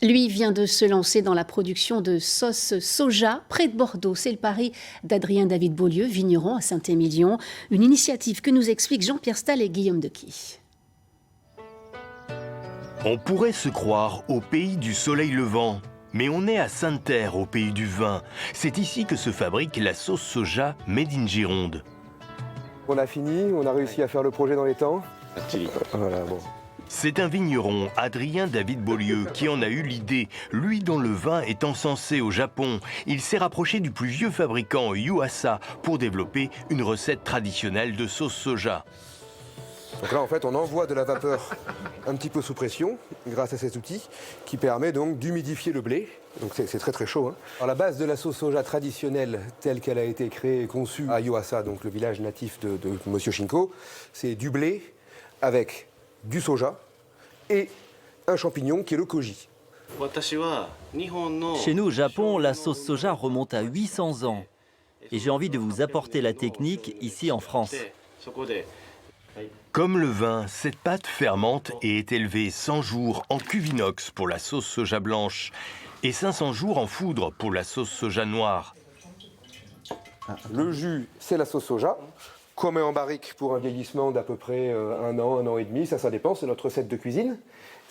Lui vient de se lancer dans la production de sauce soja près de Bordeaux. C'est le pari d'Adrien David Beaulieu, vigneron à Saint-Émilion. Une initiative que nous expliquent Jean-Pierre Stahl et Guillaume Dequy. On pourrait se croire au pays du soleil levant, mais on est à Sainte-Terre, au pays du vin. C'est ici que se fabrique la sauce soja Made in Gironde. On a fini, on a réussi à faire le projet dans les temps. Voilà, bon. C'est un vigneron, Adrien David Beaulieu, qui en a eu l'idée. Lui dont le vin est encensé au Japon. Il s'est rapproché du plus vieux fabricant, Yuasa, pour développer une recette traditionnelle de sauce soja. Donc là, en fait, on envoie de la vapeur un petit peu sous pression, grâce à cet outil, qui permet donc d'humidifier le blé. Donc c'est très très chaud. Alors, la base de la sauce soja traditionnelle, telle qu'elle a été créée et conçue à Yuasa, donc le village natif de Monsieur Shinko, c'est du blé avec du soja et un champignon qui est le koji. Chez nous au Japon, la sauce soja remonte à 800 ans. Et j'ai envie de vous apporter la technique ici en France. Comme le vin, cette pâte fermente et est élevée 100 jours en cuve inox pour la sauce soja blanche et 500 jours en foudre pour la sauce soja noire. Le jus, c'est la sauce soja, qu'on met en barrique pour un vieillissement d'à peu près 1 an et demi, ça dépend, c'est notre recette de cuisine.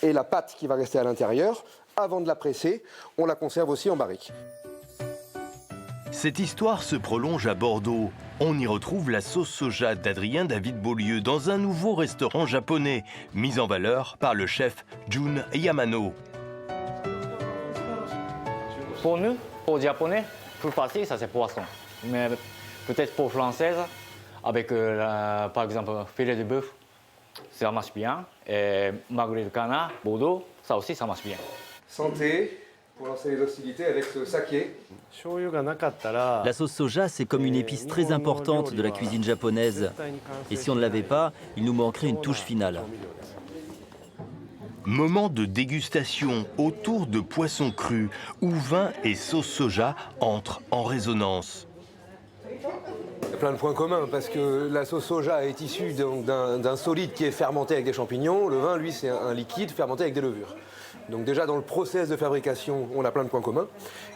Et la pâte qui va rester à l'intérieur, avant de la presser, on la conserve aussi en barrique. Cette histoire se prolonge à Bordeaux. On y retrouve la sauce soja d'Adrien David Beaulieu dans un nouveau restaurant japonais, mis en valeur par le chef Jun Yamano. Pour nous, pour les Japonais, plus facile, ça c'est poisson. Mais peut-être pour Française, avec par exemple filet de bœuf, ça marche bien. Et magret de canard, Bordeaux, ça aussi ça marche bien. Santé, pour lancer les hostilités avec ce saké. La sauce soja, c'est comme une épice très importante de la cuisine japonaise. Et si on ne l'avait pas, il nous manquerait une touche finale. Moment de dégustation autour de poissons crus où vin et sauce soja entrent en résonance. Il y a plein de points communs parce que la sauce soja est issue d'un solide qui est fermenté avec des champignons. Le vin, lui, c'est un liquide fermenté avec des levures. Donc déjà dans le process de fabrication, on a plein de points communs.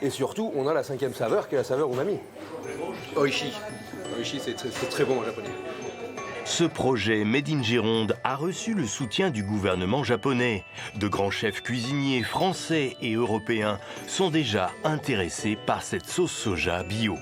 Et surtout, on a la 5e saveur qui est la saveur umami. Oishi. Oishi, c'est très bon en japonais. Ce projet Made in Gironde a reçu le soutien du gouvernement japonais. De grands chefs cuisiniers français et européens sont déjà intéressés par cette sauce soja bio.